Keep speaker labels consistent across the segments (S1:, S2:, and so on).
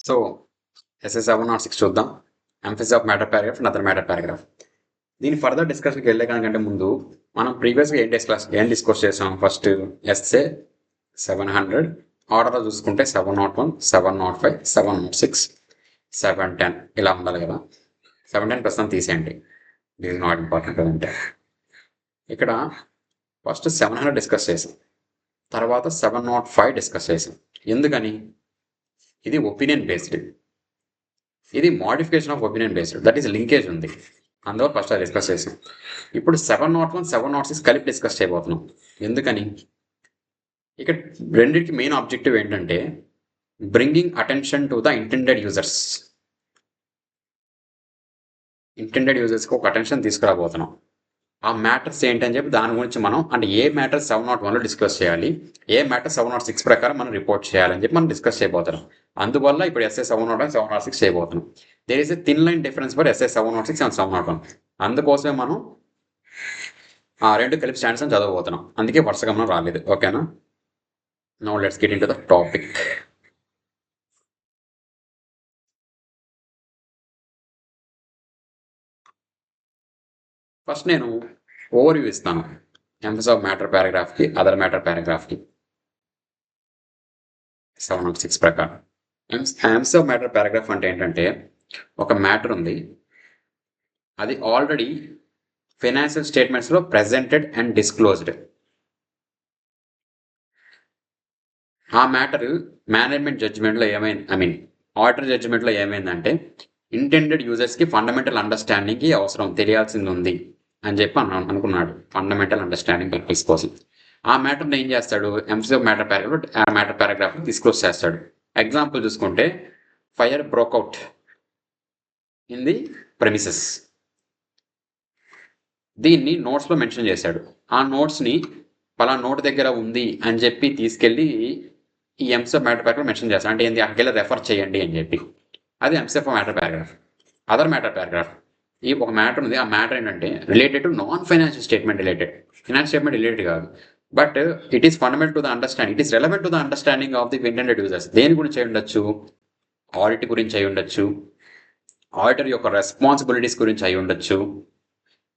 S1: So SS 706 చూద్దాం. Emphasis of matter paragraph and other matter paragraph. దీని further డిస్కషన్కి వెళ్ళే కంటే ముందు మనం ప్రీవియస్గా ఏం డిస్కస్ చేసాం. ఫస్ట్ ఎస్ఏ 700 ఆర్డర్లో చూసుకుంటే 701, 705, 706, 710 ఇలా ఉండాలి కదా. 710 ప్రస్తుతం తీసేయండి, దిస్ ఇస్ నాట్ ఇంపార్టెంట్ అంటే. ఇక్కడ ఫస్ట్ 700 డిస్కస్ చేసాం, తర్వాత 705 డిస్కస్ చేసాం. ఎందుకని? ఇది ఒపీనియన్ బేస్డ్, ఇది modification of opinion based, that is linkage ఉంది, అందువల్ల ఫస్ట్ అది డిస్కస్ చేసాం. ఇప్పుడు 701, 706 కలిపి డిస్కస్ చేయబోతున్నాం. ఎందుకని? ఇక్కడ రెండింటికి మెయిన్ ఆబ్జెక్టివ్ ఏంటంటే bringing attention to the intended users. Intended యూజర్స్కి ఒక అటెన్షన్ తీసుకురాబోతున్నాం. ఆ మ్యాటర్స్ ఏంటని చెప్పి దాని గురించి మనం, అంటే ఏ మ్యాటర్ 701లో డిస్కస్ చేయాలి, ఏ మ్యాటర్ 706 ప్రకారం మనం రిపోర్ట్ చేయాలని చెప్పి మనం డిస్కస్ చేయబోతున్నాం. అందువల్ల ఇప్పుడు ఎస్ఏ 701, 706 చేయబోతున్నాం. There is a thin line difference for SA 706 and 701. అందుకోసమే మనం ఆ రెండు కలిపి స్టాండ్స్ అని చదవబోతున్నాం. అందుకే వరుసగా మనం రాలేదు. ఓకేనా? Now let's get into the topic. First నేను ఓవర్వ్యూ ఇస్తాను ఎంఫసిస్ ఆఫ్ మ్యాటర్ పారాగ్రాఫ్కి, అదర్ మ్యాటర్ పారాగ్రాఫ్కి 706 ప్రకారం. ఎంఫసిస్ ఆఫ్ మ్యాటర్ పారాగ్రాఫ్ అంటే ఏంటంటే ఒక మ్యాటర్ ఉంది, అది ఆల్రెడీ ఫైనాన్షియల్ స్టేట్మెంట్స్లో ప్రెజెంటెడ్ అండ్ డిస్క్లోజ్డ్. ఆ మ్యాటర్ మేనేజ్మెంట్ జడ్జిమెంట్లో ఆడిటర్ జడ్జిమెంట్లో ఏమైందంటే ఇంటెండెడ్ యూజర్స్కి ఫండమెంటల్ అండర్స్టాండింగ్కి అవసరం తెలియాల్సింది ఉంది అని చెప్పి అనుకున్నాడు, ఫండమెంటల్ అండర్స్టాండింగ్ పర్పస్ కోసం. ఆ మ్యాటర్ని ఏం చేస్తాడు, ఎంఫసిస్ ఆఫ్ మ్యాటర్ పారాగ్రాఫ్ ఆ మ్యాటర్ పారాగ్రాఫ్ని డిస్క్లోజ్ చేస్తాడు. ఎగ్జాంపుల్ చూసుకుంటే fire broke out in the premises, దీన్ని నోట్స్లో మెన్షన్ చేశాడు. ఆ నోట్స్ని పలానా నోట్ దగ్గర ఉంది అని చెప్పి తీసుకెళ్ళి ఈ emphasis of matter paragraph mention చేస్తాడు. అంటే ఏంది, అక్కడికి రెఫర్ చేయండి అని చెప్పి. అది emphasis of matter paragraph. Other matter paragraph, ఈ ఒక మ్యాటర్ ఉంది, ఆ మ్యాటర్ ఏంటంటే related to non financial statement related. Financial statement related కాదు, but it is fundamental to the understanding, it is relevant to the understanding of the intended users. దేని గురించి అయి ఉండొచ్చు, ఆడిట్ గురించి అయి ఉండొచ్చు, ఆడిటర్ యొక్క రెస్పాన్సిబిలిటీస్ గురించి అయి ఉండొచ్చు,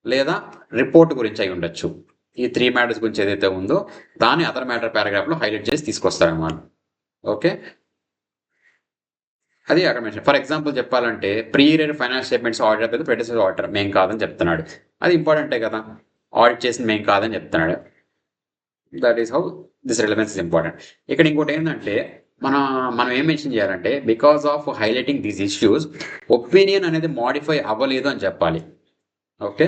S1: లేదా రిపోర్ట్ గురించి అయి ఉండొచ్చు. ఈ 3 మ్యాటర్స్ గురించి ఏదైతే ఉందో దాన్ని అదర్ మ్యాటర్ పారాగ్రాఫ్లో హైలైట్ చేసి తీసుకొస్తారన్నమాట. ఓకే, అది అక్కడ మెన్షన్. ఫర్ ఎగ్జాంపుల్ చెప్పాలంటే pre year finance statements auditor అయితే ప్రెడిసెసర్ ఆడిటర్ మేం కాదని చెప్తున్నాడు, అది ఇంపార్టెంటే కదా. ఆడిట్ చేసింది మేం కాదని చెప్తున్నాడు, that is how this relevance is important. ఇక్కడ ఇంకోటి ఏంటంటే మనం ఏం మెన్షన్ చేయాలంటే because of highlighting these issues opinion అనేది మాడిఫై అవ్వలేదు అని చెప్పాలి. ఓకే,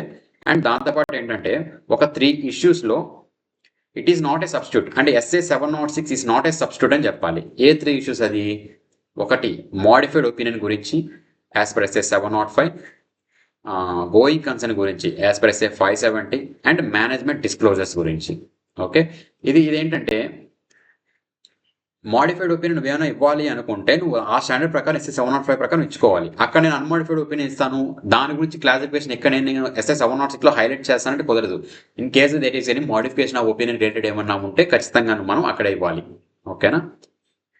S1: అండ్ దాంతోపాటు ఏంటంటే ఒక 3 ఇష్యూస్లో it is not a substitute, అంటే SA 706 is not a substitute అని చెప్పాలి. ఏ 3 ఇష్యూస్ అది? ఒకటి మోడిఫైడ్ ఒపీనియన్ గురించి as per SA 705, going concern గురించి as per SA 570, and management disclosures గురించి. ఓకే, ఇదేంటంటే మోడిఫైడ్ ఒపీనియన్ నువ్వేమైనా ఇవ్వాలి అనుకుంటే నువ్వు ఆ స్టాండర్డ్ ప్రకారం ఎస్ఏ 705 ప్రకారం ఇచ్చుకోవాలి. అక్కడ నేను అన్మోడిఫైడ్ ఒపీనియన్ ఇస్తాను, దాని గురించి క్లాసిఫికేషన్ ఇక్కడ నేను ఎస్ఏ 706లో హైలైట్ చేస్తానంటే కుదరదు. In case that is any modification of opinion related ఏమన్నా ఉంటే ఖచ్చితంగా మనం అక్కడ ఇవ్వాలి. ఓకేనా?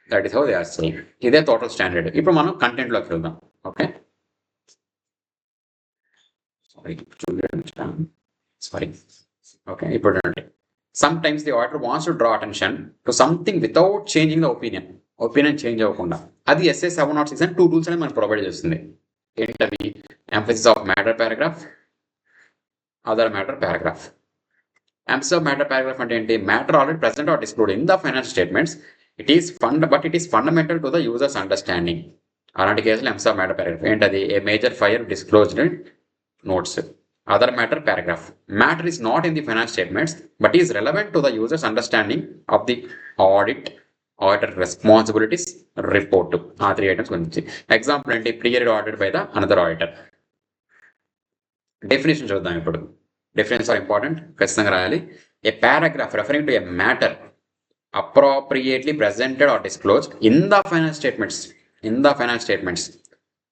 S1: That is how they are saying. ఇదే టోటల్ స్టాండర్డ్. ఇప్పుడు మనం కంటెంట్లోకి వెళ్దాం. ఓకే, ఓకే, ఇప్పుడు sometimes the auditor wants to draw attention to something without changing the opinion change అవ్వకుండా. అది ఎస్ఏ 706 అండ్ 2 టూల్స్ అనేది మనకు ప్రొవైడ్ చేస్తుంది. ఏంటవి? Emphasis of matter paragraph, other matter paragraph. Emphasis of matter paragraph అంటే ఏంటి? Matter already present or disclosed in the finance statements, it is fundamental to the users understanding. అలాంటి కేసులు emphasis of matter paragraph. ఏంటది? A major fire disclosed notes. Other matter paragraph, matter is not in the finance statements but is relevant to the user's understanding of the auditor responsibilities report. 3 items గురించి. Example ఏంటి? pre-year audited by the another auditor. Definition చూద్దాం ఇప్పుడు. Definitions are important, ఖచ్చితంగా రాయాలి. ఏ paragraph referring to a matter appropriately presented or disclosed in the finance statements,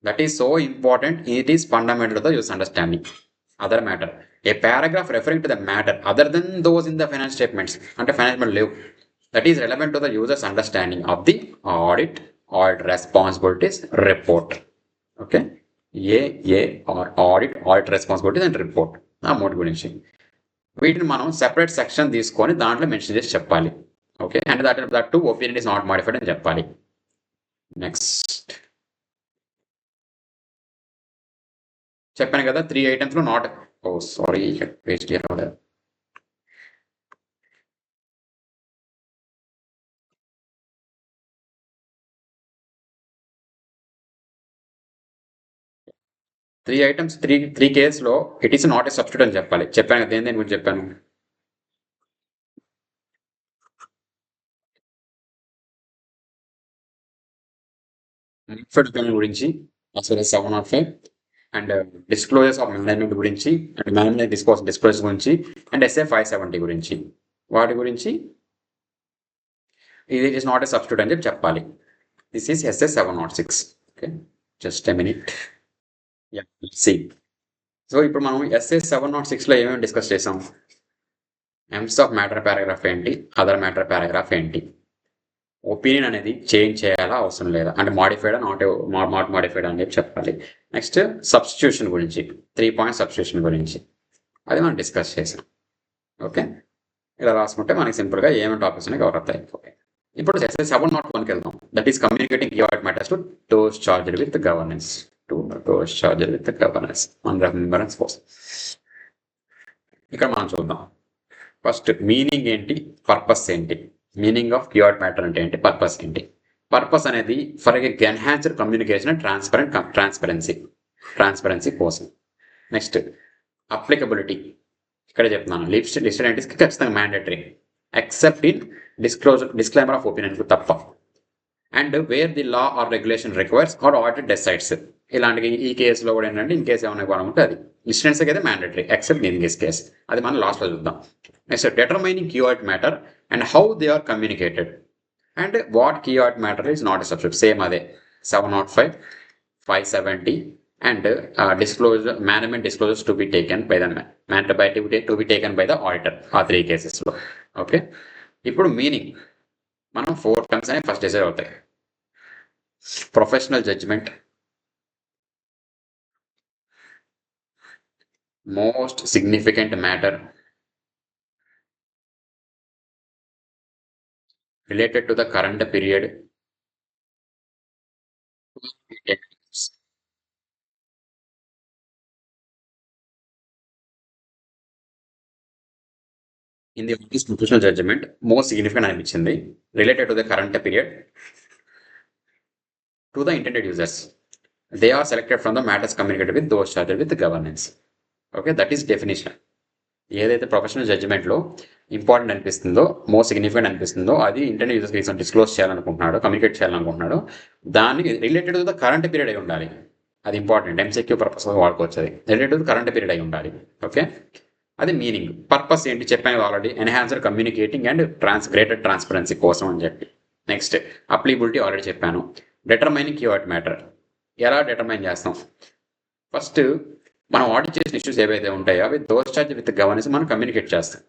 S1: that is so important, it is fundamental to the user's understanding. Other matter, a paragraph referring to the matter other than those in the finance statements, అంటే finance లేవు, that is relevant to the user's understanding of the audit audit responsibilities, report. Okay, or audit responsibilities and report. ఆ మూడు గురించి వీటిని మనం separate section తీసుకొని దాంట్లో mention చేసి చెప్పాలి. Okay, and that to opinion is not modified అని చెప్పాలి. నెక్స్ట్ చెప్పాను కదా 3 items లో నాట్ సారీ పేస్ట్ చేయాలి. త్రీ కేసులో it is not a substitute అని చెప్పాలి. చెప్పాను కదా దేని గురించి చెప్పాను. గురించి అసలు 705 అండ్ డిస్క్లోజర్స్ ఆఫ్ మేనేజ్మెంట్ గురించి అండ్ మేనేజ్మెంట్ డిస్క్లోజర్స్ గురించి అండ్ ఎస్ఏ 570 గురించి వాటి గురించి ఇది ఇస్ నాట్ ఏ సబ్స్టిట్యూట్ అని చెప్పాలి. This is SA 706. Okay, just a minute. See so ఇప్పుడు మనం ఎస్ఏ 706లో ఏమేమి డిస్కస్ చేసాం. ఎంప్స్ ఆఫ్ మ్యాటర్ పారాగ్రాఫ్ ఏంటి, అదర్ మ్యాటర్ పారాగ్రాఫ్ ఏంటి, ఒపీనియన్ అనేది చేంజ్ చేయాలా అవసరం లేదా, అంటే మాడిఫైడ్ నాట్ మాడిఫైడ్ అని చెప్పి చెప్పాలి. నెక్స్ట్ సబ్స్టిట్యూషన్ గురించి 3 పాయింట్ సబ్స్టిట్యూషన్ గురించి అది మనం డిస్కస్ చేసాం. ఓకే, ఇలా రాసుకుంటే మనకి సింపుల్గా ఏమేమి టాపిక్స్ అనేవి కవర్ అవుతాయి. ఓకే, ఇప్పుడు 701కి వెళ్దాం. That is communicating keyword matters to those charged with governance. మన రిమెంబరెన్స్ కోసం ఇక్కడ మనం చూద్దాం. ఫస్ట్ మీనింగ్ ఏంటి, పర్పస్ ఏంటి. మీనింగ్ ఆఫ్ కీవర్డ్ మ్యాటర్ అంటే ఏంటి, పర్పస్ ఏంటి. పర్పస్ అనేది for enhanced communication and transparency కోసం. నెక్స్ట్ అప్లికబిలిటీ, ఇక్కడ చెప్తున్నాను లిస్టెడ్ ఎంటిటీస్కి ఖచ్చితంగా mandatory except in disclaimer of opinion తప్ప. And where the law or regulation requires or audit decides. ఇలాంటి ఈ కేసులో కూడా ఏంటంటే ఇన్ కేసు ఏమైనా కావాలంటే అది లిస్టెడ్స్కి అయితే mandatory except in this case. అది మనం లాస్ట్లో చూద్దాం. Next determining key audit matter and how they are communicated and what key audit matter is not a substitute. Same అదే 705, 570 and management disclosures to be taken by the auditor. ఆ 3 కేసెస్లో. Okay, ఇప్పుడు meaning మనం 4 terms అనేవి ఫస్ట్ డిసైడ్ అవుతాయి. Professional judgement, most significant matter, related to the current period, in the professional judgment most significant అనిపించింది related to the current period to the intended users. They are selected from the matters communicated with those charged with governance. Okay, that is definition. ఏదైతే professional జడ్జిమెంట్లో important అనిపిస్తుందో, most significant అనిపిస్తుందో అది internet యూజర్స్కి disclose చేయాలనుకుంటున్నాడు, communicate చేయాలనుకుంటున్నాడు, దానికి related to the current period అయి ఉండాలి. అది important, MCQ purpose వాడుకోవచ్చు. అది రిలేటెడ్ టు కరెంట్ పీరియడ్ అయి ఉండాలి. ఓకే, అది మీనింగ్. పర్పస్ ఏంటి చెప్పాను already, enhancer communicating and greater transparency కోసం అని చెప్పి. నెక్స్ట్ అప్లికబిలిటీ ఆల్రెడీ చెప్పాను. డిటర్మైనింగ్ కీవర్డ్ మ్యాటర్ ఎలా డిటర్మైన్ చేస్తాం. ఫస్ట్ మనం ఆడిట్ చేసిన ఇష్యూస్ ఏవైతే ఉంటాయో అవి దోస్ చార్జ్ విత్ గవర్నెన్స్ మనం కమ్యూనికేట్ చేస్తాం.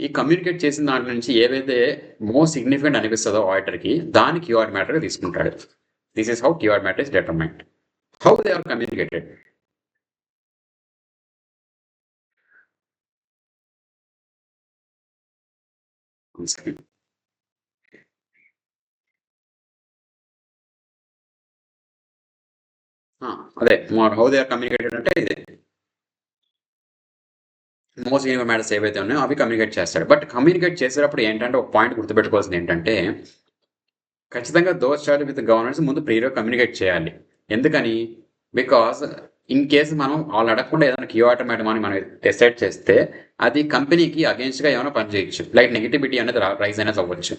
S1: ఈ కమ్యూనికేట్ చేసిన దాంట్లో నుంచి ఏవైతే మోస్ట్ సిగ్నిఫికెంట్ అనిపిస్తుందో ఆడిటర్కి దాన్ని కీవర్డ్ మ్యాటర్గా తీసుకుంటాడు. This is how key audit matter is determined. How they are communicated. అదే హౌ దే ఆర్ కమ్యూనికేటెడ్ అంటే ఇదే మోస్ట్ సిగ్నిఫికెంట్ మ్యాటర్స్ ఏవైతే ఉన్నాయో అవి కమ్యూనికేట్ చేస్తాడు. బట్ కమ్యూనికేట్ చేసేటప్పుడు ఏంటంటే ఒక పాయింట్ గుర్తుపెట్టుకోవాల్సింది ఏంటంటే ఖచ్చితంగా దోస్ చార్జ్ విత్ గవర్నెన్స్ ముందు ప్రీవియస్ కమ్యూనికేట్ చేయాలి. ఎందుకని, బికాస్ ఇన్ కేసు మనం వాళ్ళు అడగకుండా ఏదైనా కీవర్డ్ మ్యాటర్ మనం డిసైడ్ చేస్తే అది కంపెనీకి అగేన్స్ట్గా ఏమైనా పని చేయొచ్చు. లైక్ నెగిటివిటీ అనేది రైజ్ అనేది అవ్వచ్చు.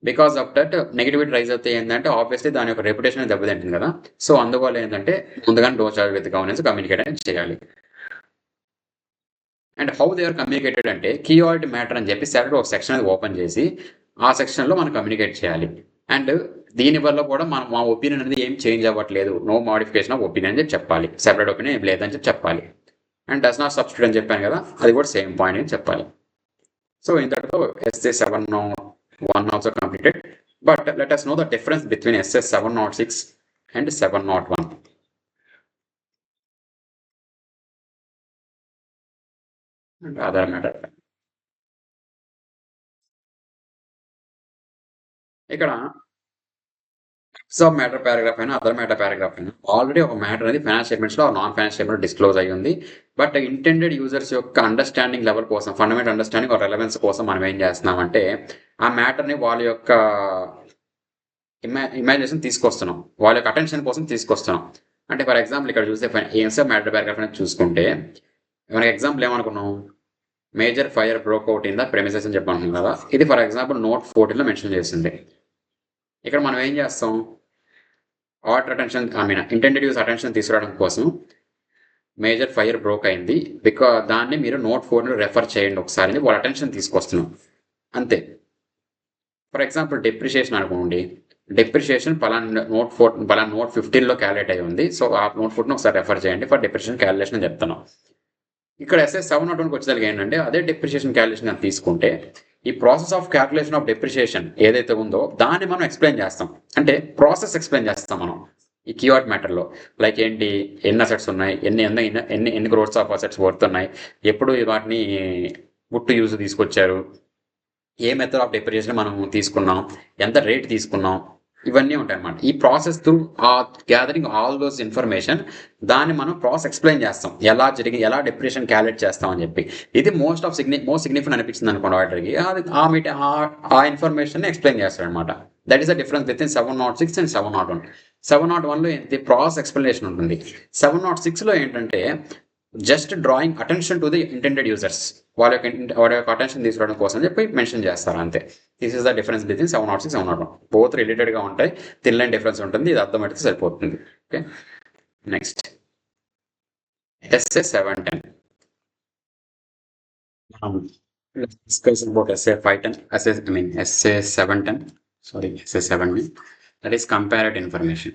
S1: Because of that negativity rise అయితే ఏంటంటే ఆబ్వియస్లీ దాని యొక్క రెప్యుటేషన్ దెబ్బతింటుంది కదా. సో అందువల్ల ఏంటంటే ముందుగానే those charge with governance communicate అనేది చేయాలి. And how they are communicated అంటే కీవర్డ్ మ్యాటర్ అని చెప్పి సెపరేట్ ఒక సెక్షన్ అది ఓపెన్ చేసి ఆ సెక్షన్లో మనం కమ్యూనికేట్ చేయాలి. అండ్ దీనివల్ల కూడా మా ఒపీనియన్ అనేది ఏం చేంజ్ అవ్వట్లేదు, నో మోడిఫికేషన్ ఆఫ్ ఒపీనియన్ అని చెప్పాలి. సెపరేట్ ఒపీనియన్ ఏం లేదని చెప్పాలి. అండ్ డస్ నాట్ సబ్స్టిట్యూట్ అని చెప్పాను కదా, అది కూడా సేమ్ పాయింట్ అని చెప్పాలి. సో ఇంతటితో SA 701 also completed. But let us know the difference between SS 706 and 701. And other matter. ఇక్కడ సబ్ మ్యాటర్ పారాగ్రాఫ్ అయినా అదర్ మ్యాటర్ పారాగ్రాఫ్ అయినా ఆల్రెడీ ఒక మ్యాటర్ అనేది ఫైనాన్స్ స్టేట్మెంట్స్లో నాన్ ఫైనాన్స్ స్టేట్మెంట్ డిస్క్లోజ్ అయ్యి ఉంది. బట్ ఇంటెండెడ్ యూజర్స్ యొక్క understanding level కోసం, ఫండమెంటల్ అండర్స్టాండింగ్ ఆర్ రెలవెన్స్ కోసం మనం ఏం చేస్తున్నామంటే ఆ మ్యాటర్ని వాళ్ళ యొక్క ఇమాజినేషన్ తీసుకొస్తున్నాం, వాళ్ళ యొక్క అటెన్షన్ కోసం తీసుకొస్తున్నాం. అంటే ఫర్ ఎగ్జాంపుల్ ఇక్కడ చూస్తే ఏం మ్యాటర్ పారాగ్రాఫ్ అనేది చూసుకుంటే మనకి ఎగ్జాంపుల్ ఏమనుకున్నాం, major fire broke out in the premises అని చెప్పనుకున్నాం కదా. ఇది ఫర్ ఎగ్జాంపుల్ నోట్ 14లో మెన్షన్ చేసింది. ఇక్కడ మనం ఏం చేస్తాం, order attention intended use attention తీసుకురావడం కోసం మేజర్ ఫైర్ బ్రోక్ అయింది బికాజ్ దాన్ని మీరు నోట్ 4 రెఫర్ చేయండి ఒకసారి, వాళ్ళ అటెన్షన్ తీసుకొస్తున్నాం అంతే. ఫర్ ఎగ్జాంపుల్ డెప్రిషియేషన్ అనుకోండి, డెప్రిషియేషన్ పలానా నోట్ 15లో క్యాలిక్యులేట్ అయి ఉంది, సో ఆ నోట్ 14 ఒకసారి రెఫర్ చేయండి ఫర్ డెప్రిషియేషన్ క్యాలిక్యులేషన్ అని చెప్తున్నాం. ఇక్కడ SS 701కి వచ్చేసరికి ఏంటంటే అదే డెప్రిషియేషన్ క్యాలిక్యులేషన్ అని తీసుకుంటే ఈ process of calculation of depreciation ఏదైతే ఉందో దాన్ని మనం ఎక్స్ప్లెయిన్ చేస్తాం. అంటే ప్రాసెస్ ఎక్స్ప్లెయిన్ చేస్తాం మనం ఈ కీవర్డ్ మ్యాటర్లో. లైక్ ఏంటి, ఎన్ని అసెట్స్ ఉన్నాయి, ఎన్ని క్రోర్స్ ఆఫ్ అసెట్స్ వర్త్ ఉన్నాయి, ఎప్పుడు వాటిని గుట్టు యూజ్ తీసుకొచ్చారు, ఏ మెథడ్ ఆఫ్ డెప్రిషియేషన్ మనం తీసుకున్నాం, ఎంత రేట్ తీసుకున్నాం, ఇవన్నీ ఉంటాయి అన్నమాట. ఈ process through gathering all those information దాన్ని మనం ప్రాసెస్ ఎక్స్ప్లెయిన్ చేస్తాం, ఎలా డెప్రిషియేషన్ క్యాలిక్యులేట్ చేస్తాం అని చెప్పి. ఇది మోస్ట్ సిగ్నిఫికెంట్ అనిపించింది అనుకోండి ఆర్డర్కి, ఆ ఇన్ఫర్మేషన్ ఎక్స్ప్లెయిన్ చేస్తాడు అనమాట. That is the difference between 706 and 701. 701లో ఏంటి, ప్రాసెస్ ఎక్స్ప్లెనేషన్ ఉంటుంది. 706లో ఏంటంటే just drawing attention to the intended users, వాళ్ళ యొక్క అటెన్షన్ తీసుకోవడం కోసం చెప్పి మెన్షన్ చేస్తారు అంతే. This is the difference between 706, 701. Both రిలేటెడ్గా ఉంటాయి, తినలేని డిఫరెన్స్ ఉంటుంది, ఇది అర్థమైతే సరిపోతుంది. Okay, next SS 710. Discuss about SA 510, SA 710, sorry, SA 710, that is comparative information.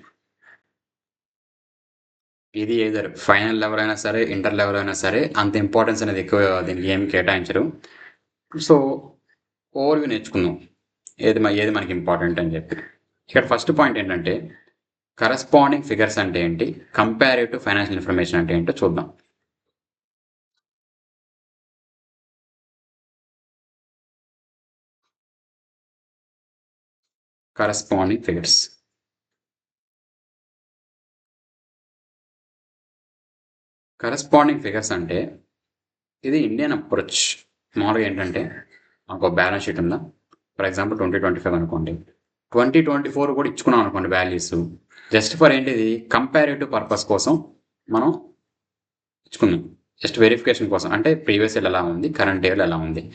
S1: ఇది ఏదర్ ఫైనల్ లెవెల్ అయినా సరే, ఇంటర్ లెవెల్ అయినా సరే అంత ఇంపార్టెన్స్ అనేది ఎక్కువ దీనికి ఏం కేటాయించరు. సో ఓవర్వ్యూ నేర్చుకుందాం ఏది మనకి ఇంపార్టెంట్ అని చెప్పి. ఇక్కడ ఫస్ట్ పాయింట్ ఏంటంటే కరస్పాండింగ్ ఫిగర్స్ అంటే ఏంటి, కంపారిటివ్ ఫైనాన్షియల్ ఇన్ఫర్మేషన్ అంటే ఏంటో చూద్దాం. కరస్పాండింగ్ ఫిగర్స్, కరస్పాండింగ్ ఫిగర్స్ అంటే ఇది ఇండియన్ అప్రోచ్. మామూలుగా ఏంటంటే మాకు బ్యాలెన్స్ షీట్ ఉందా, ఫర్ ఎగ్జాంపుల్ 2025 అనుకోండి, 2024 కూడా ఇచ్చుకున్నాం అనుకోండి వాల్యూస్, జస్ట్ ఫర్ ఏంటిది కంపారిటివ్ పర్పస్ కోసం మనం ఇచ్చుకున్నాం, జస్ట్ వెరిఫికేషన్ కోసం. అంటే ప్రీవియస్ ఇయర్ ఎలా ఉంది, కరెంట్ ఇయర్ ఎలా ఉంది,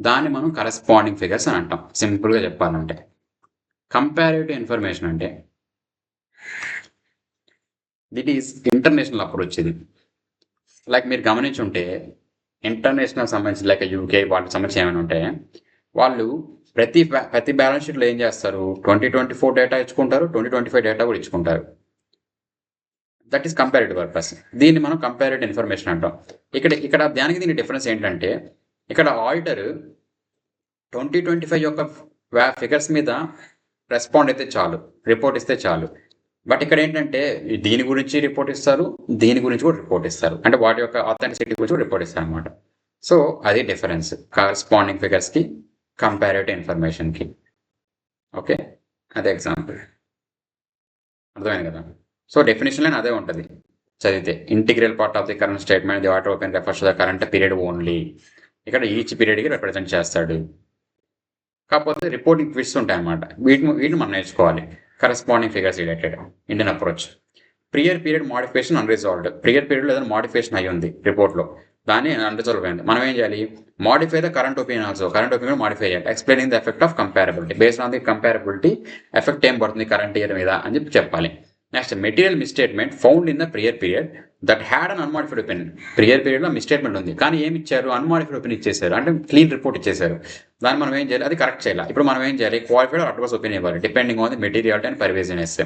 S1: దాన్ని మనం కరస్పాండింగ్ ఫిగర్స్ అని అంటాం. సింపుల్గా చెప్పాలంటే కంపారిటివ్ ఇన్ఫర్మేషన్ అంటే దిట్ ఈస్ ఇంటర్నేషనల్ అప్రోచ్. ఇది లైక్ మీరు గమనించుంటే ఇంటర్నేషనల్ సంబంధించి లైక్ UK వాళ్ళకి సంబంధించి ఏమైనా ఉంటే వాళ్ళు ప్రతి బ్యాలెన్స్ షీట్లో ఏం చేస్తారు, 2024 డేటా ఇచ్చుకుంటారు, 2025 డేటా కూడా ఇచ్చుకుంటారు. That is comparative purpose. దీన్ని మనం కంపారిటివ్ ఇన్ఫర్మేషన్ అంటాం. ఇక్కడ దీనికి డిఫరెన్స్ ఏంటంటే ఇక్కడ ఆడిటర్ 2025 యొక్క ఫిగర్స్ మీద రెస్పాండ్ అయితే చాలు, రిపోర్ట్ ఇస్తే చాలు. బట్ ఇక్కడ ఏంటంటే దీని గురించి రిపోర్ట్ ఇస్తారు, దీని గురించి కూడా రిపోర్ట్ ఇస్తారు, అంటే వాటి యొక్క ఆథెంటిసిటీ గురించి కూడా రిపోర్ట్ ఇస్తారు అనమాట. సో అది డిఫరెన్స్ కరస్పాండింగ్ ఫిగర్స్కి, కంపారిటివ్ ఇన్ఫర్మేషన్కి. ఓకే, అదే ఎగ్జాంపుల్ అర్థమైంది కదా. సో డెఫినేషన్లో అదే ఉంటుంది చదివితే, integral part of the current statement the order open refers to the current period only. ఇక్కడ ఈచ్ పీరియడ్కి రిప్రజెంట్ చేస్తాడు. కాకపోతే రిపోర్టింగ్ ట్విస్ట్ ఉంటాయి అన్నమాట, వీటిని మనం నేర్చుకోవాలి. Corresponding figures related Indian approach. Prior period modification unresolved, prior పీరియడ్లో ఏదైనా మోడిఫికేషన్ అయ్యి ఉంది రిపోర్ట్లో, దాన్ని అన్రిజాల్వ్ అయింది. మనం ఏం చేయాలి, modify the current opinion also, current opinion modify చేయాలి. Explaining the effect of comparability, based on the comparability effect ఏం పడుతుంది కరెంట్ ఇయర్ మీద అని చెప్పాలి. Next material misstatement found in the prior period that had an unmodified opinion. Prior పీరియడ్లో misstatement ఉంది, కానీ ఏమి ఇచ్చారు, అన్మాడిఫైడ్ ఒపీనియన్ ఇచ్చేసారు, అంటే క్లీన్ రిపోర్ట్ ఇచ్చేసారు. దాన్ని మనం ఏం చేయాలి, అది కరెక్ట్ చేయాలి. ఇప్పుడు మనం ఏం చేయాలి, క్వాలిఫైడ్ ఆర్ అడ్వర్స్ ఒపీనియన్ ఇవ్వాలి depending on the materiality and pervasiveness.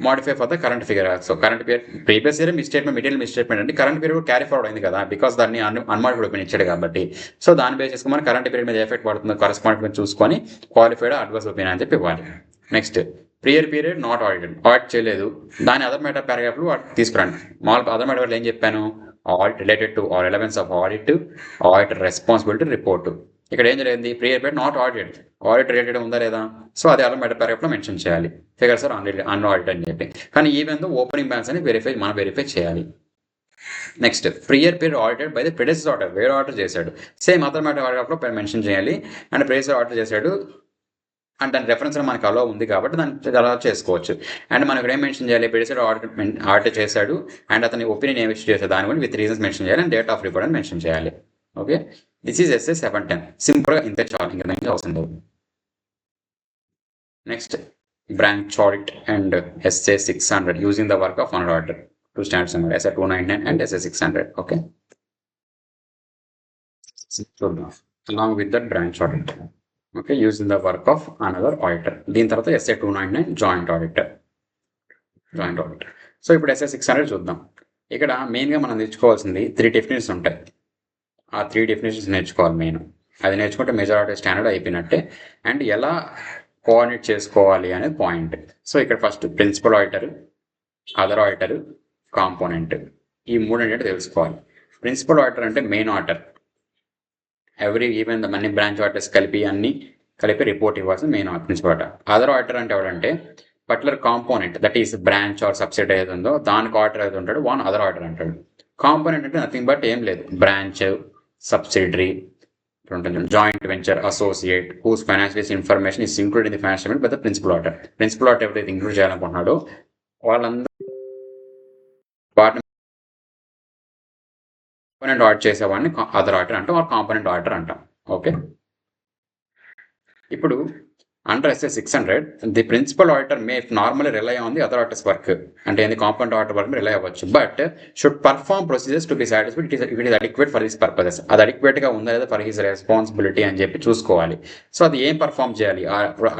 S1: Modify for the current figure. So current period previous year misstatement, material misstatement అంటే కరెంట్ పీరియడ్ క్యారీ ఫార్వర్డ్ అయింది కదా, బికాస్ దాన్ని అన్మాడిఫైడ్ ఒపీనియన్ ఇచ్చాడు కాబట్టి. సో దాన్ని base చేసుకుని మనం కరెంట్ పీరియడ్ మీద ఎఫెక్ట్ పడుతుంది కరస్పాండింగ్ చూసుకొని క్వాలిఫైడ్ అడ్వర్స్ ఒపీనియన్ అని చెప్పి ఇవ్వాలి. Next prior period not audit చేయలేదు, దాని అదర్ మ్యాటర్ పారాగ్రాఫ్లు తీసుకురండి. మామూలు అదర్ మ్యాటర్ ఏం చెప్పాను, audit related to or relevance of audit responsibility report. ఇక్కడ ఏం జరిగింది, prior period not audit related ఉందా లేదా, సో అది అదర్ మ్యాటర్ పారాగ్రాఫ్లో మెన్షన్ చేయాలి. ఫిగర్స్ ఆర్ అన్ఆడిట్ అని చెప్పి. కానీ ఈవెన్ దో ఓపెనింగ్ బ్యాలెన్స్ అని మనం వెరిఫై చేయాలి. Next prior period audited by the predecessor auditor, వేరే ఆర్డర్ చేశాడు, సేమ్ అదర్ మ్యాటర్ పారాగ్రాఫ్లో మెన్షన్ చేయాలి. అండ్ ప్రెడెసెసర్ ఆర్డర్ చేశాడు అండ్ దాని రెఫరెన్స్ మనకు అలో ఉంది కాబట్టి దాన్ని అలా చేసుకోవచ్చు. అండ్ మనం ఇక్కడ ఏం మెన్షన్ చేయాలి, ప్రెడెసెసర్ ఆడిటర్ చేశాడు అండ్ అతని ఒపీనియన్ ఏమి ఇష్యూ చేశాడు దాని గురించి విత్ రీజన్స్ మెన్షన్ చేయాలి అండ్ డేట్ ఆఫ్ రిపోర్ట్ అని మెన్షన్ చేయాలి. Okay, this is SA 710. సింపుల్గా ఇంతే చాలు, ఇంకా అవసరం లేదు. Next branch audit and SA 600 using the work of another auditor, 2 standards are SA 299 and SA 600. Okay, along with that branch audit, okay, using the work of another auditor. దీని తర్వాత SA 299 joint auditor. So ఇప్పుడు SA 600 చూద్దాం. ఇక్కడ మెయిన్గా మనం నేర్చుకోవాల్సింది 3 definitions ఉంటాయి. ఆ 3 డెఫినేషన్స్ నేర్చుకోవాలి మెయిన్. అది నేర్చుకుంటే మేజర్ ఆడిటర్ స్టాండర్డ్ అయిపోయినట్టే. అండ్ ఎలా కోఆర్డినేట్ చేసుకోవాలి అనేది పాయింట్. సో ఇక్కడ first principal auditor, other auditor, component, ఈ 3 అంటే తెలుసుకోవాలి. ప్రిన్సిపల్ ఆడిటర్ అంటే మెయిన్ ఆడిటర్, ఈవెన్ అన్ని బ్రాంచ్ ఆడిటర్స్ కలిపి రిపోర్ట్ ఇవ్వాల్సిన main principal auditor. Other auditor అంటే ఎవరంటే particular component, that is branch or subsidiary ఏది ఉందో దానికి ఆడిటర్ అయితే ఉంటాడు, వన్ అదర్ ఆడిటర్ అంటాడు. కాంపోనెంట్ అంటే నథింగ్ బట్ ఏం లేదు, branch, subsidiary, joint venture, associate whose financial information is include in the financial by the principal auditor. Principal auditor ఎవరైతే ఇంక్లూడ్ చేయాలనుకుంటున్నాడో వాళ్ళందరూ కాంపోనెంట్ ఆడిట్ చేసేవాడిని అదర్ ఆడిటర్ అంటాం, ఆ కాంపోనెంట్ ఆడిటర్ అంటాం. ఓకే, ఇప్పుడు under SA 600 the principal auditor may normally rely on the other auditor's work, అంటే ఏంది కాంపోనెంట్ ఆడిటర్ వర్క్ రిలై అవ్వచ్చు, but should perform procedures to be satisfied it is adequate for this purposes. అది అడిక్వేట్గా ఉందా లేదా for his responsibility అని చెప్పి చూసుకోవాలి. సో అది ఏం పర్ఫామ్ చేయాలి,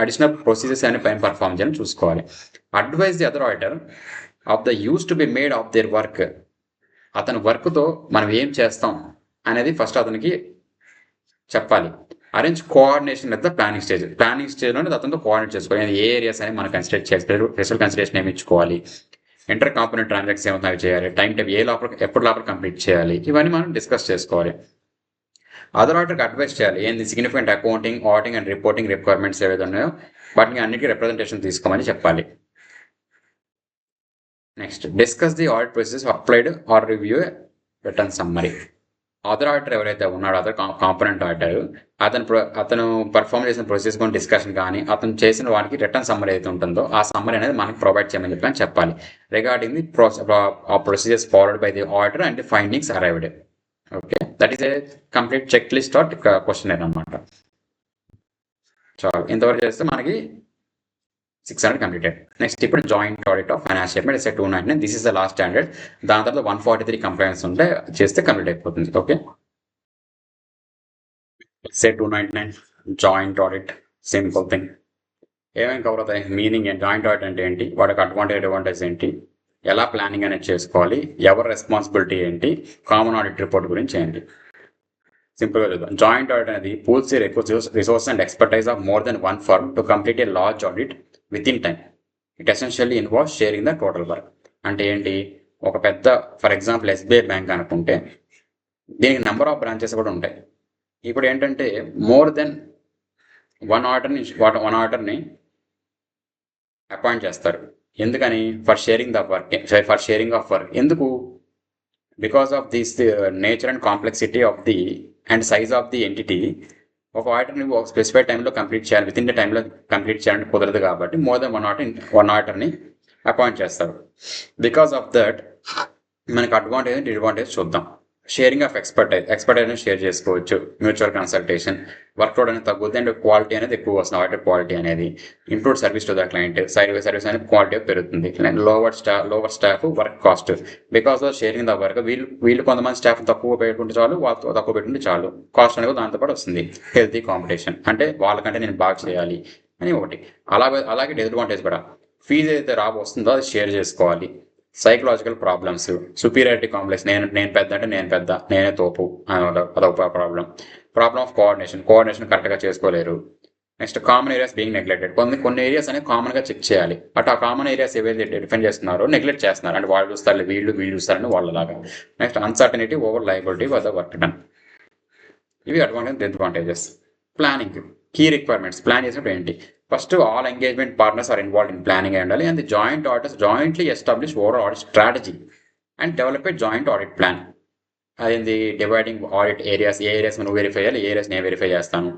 S1: అడిషనల్ ప్రొసీజర్స్ అని పైన పర్ఫామ్ చేయాలని చూసుకోవాలి. Advise the other auditor of the use to be made of their work, అతని వర్క్తో మనం ఏం చేస్తాం అనేది ఫస్ట్ అతనికి చెప్పాలి. Arrange coordination at the planning స్టేజ్లో అతనితో కోఆర్డినేట్ చేసుకోవాలి. ఏ ఏరియాస్ అని మనం కన్సిడర్ చేయాలి, స్పెషల్ కన్సిడరేషన్ ఏమి ఇచ్చుకోవాలి, ఇంటర్ కాంపోనెంట్ ట్రాన్సాక్షన్ ఏమైనా చేయాలి, టైం టేబుల్ ఎప్పుడు లోపల కంప్లీట్ చేయాలి, ఇవన్నీ మనం డిస్కస్ చేసుకోవాలి. అదర్ ఆడిటర్కి అడ్వైస్ చేయాలి, ఏంది significant accounting, auditing and reporting requirements ఏవైతే ఉన్నాయో వాటిని అన్నిటికీ రిప్రజెంటేషన్ తీసుకోమని చెప్పాలి. Next discuss the audit process applied or review return summary. Other auditor ఎవరైతే ఉన్నాడో అదర్ కాంపోనెంట్ ఆడిటర్ అతను పర్ఫామ్ చేసిన ప్రొసెస్ కొన్ని డిస్కషన్ కానీ అతను చేసిన వాటికి రిటర్న్ సమ్మరీ అయితే ఉంటుందో ఆ సమ్మరీ అనేది మనకి ప్రొవైడ్ చేయమని చెప్పాలి regarding the procedures followed by the auditor and the findings arrived. Okay, that is a complete check list or question అనమాట. చాలు, ఇంతవరకు చేస్తే మనకి 600 కంప్లీటెడ్. నెక్స్ట్ ఇప్పుడు joint audit of financial statement SA 299, this is the last standard. దాని తర్వాత 143 complaints ఉంటే చేస్తే కంప్లీట్ అయిపోతుంది. Okay, SA 299 joint audit, simple thing. ఏమేమి కవర్ అవుతాయి, మీనింగ్ ఏంటి, జాయింట్ ఆడిట్ అంటే ఏంటి, వాటికి అడ్వాంటేజ్ ఏంటి, ఎలా ప్లానింగ్ అనేది చేసుకోవాలి, ఎవరి రెస్పాన్సిబిలిటీ ఏంటి, కామన్ ఆడిట్ రిపోర్ట్ గురించి ఏంటి. సింపుల్గా చూద్దాం. జాయింట్ ఆడిట్ అనేది pools the resource and expertise of more than one firm to complete a large audit within time. It essentially involves sharing the total work. అంటే ఏంటి, ఒక పెద్ద ఫర్ ఎగ్జాంపుల్ SBI బ్యాంక్ అనుకుంటే దీనికి number of branches కూడా ఉంటాయి. ఇప్పుడు ఏంటంటే మోర్ దెన్ వన్ ఆడిటర్ని అపాయింట్ చేస్తారు. ఎందుకని, ఫర్ షేరింగ్ ఆఫ్ వర్క్. ఎందుకు, because of this nature and complexity of the and size of the entity. ఒక ఆడిటర్ని ఒక స్పెసిఫైడ్ టైంలో కంప్లీట్ చేయాలి, విత్ ఇన్ ద టైంలో కంప్లీట్ చేయాలని కుదరదు కాబట్టి మోర్ దెన్ వన్ ఆడిటర్ని అపాయింట్ చేస్తారు. బికాస్ ఆఫ్ దట్ మనకి అడ్వాంటేజ్ డిసడ్వాంటేజ్ చూద్దాం. షేరింగ్ ఆఫ్ ఎక్స్పర్టైజ్ని షేర్ చేసుకోవచ్చు, మ్యూచువల్ కన్సల్టేషన్, వర్క్ లోడ్ అనేది తగ్గుద్ది అండ్ క్వాలిటీ అనేది ఎక్కువ వస్తుంది. ఆడిటర్ క్వాలిటీ అనేది improve service to the client, service అనేది క్వాలిటీ పెరుగుతుంది. Lower staff work cost, because of sharing the work. వీళ్ళు కొంతమంది స్టాఫ్ తక్కువ పెట్టుకుంటే చాలు, వాళ్ళతో తక్కువ పెట్టుకుంటే చాలు, కాస్ట్ అనేది దాంతోపాటు వస్తుంది. హెల్తీ కాంపిటీషన్, అంటే వాళ్ళకంటే నేను బాగా చేయాలి అని ఒకటి. అలాగే డిసడ్వాంటేజ్ కూడా, ఫీజు అయితే వస్తుందో అది షేర్ చేసుకోవాలి. సైకలాజికల్ ప్రాబ్లమ్స్, సుపీరియారిటీ కాంప్లెక్స్, నేను పెద్ద అంటే నేనే తోపు, అదొక ప్రాబ్లం ఆఫ్ కోఆర్డినేషన్ కరెక్ట్గా చేసుకోలేరు. Next common areas being neglected. కొన్ని ఏరియాస్ అనేవి కామన్గా చెక్ చేయాలి, బట్ ఆ కామన్ ఏరియాస్ ఏవైతే డిఫెండ్ చేస్తున్నారో నెగ్లెక్ట్ చేస్తున్నారు, అంటే వాళ్ళు చూస్తారు వీళ్ళు చూస్తారని వాళ్ళలాగా. Next uncertainty over liability for the work done. ఇవి advantage disadvantages. Planning key requirements. Plan చేసినప్పుడు ఏంటి? First all engagement partners are involve in planning అయి ఉండాలి, and the joint auditors jointly establish over audit strategy and develop a joint audit plan. అదేంటి? Dividing audit areas, ఏ areas నువ్వు verify చేయాలి, ఏ areas నేను వెరిఫై చేస్తాను,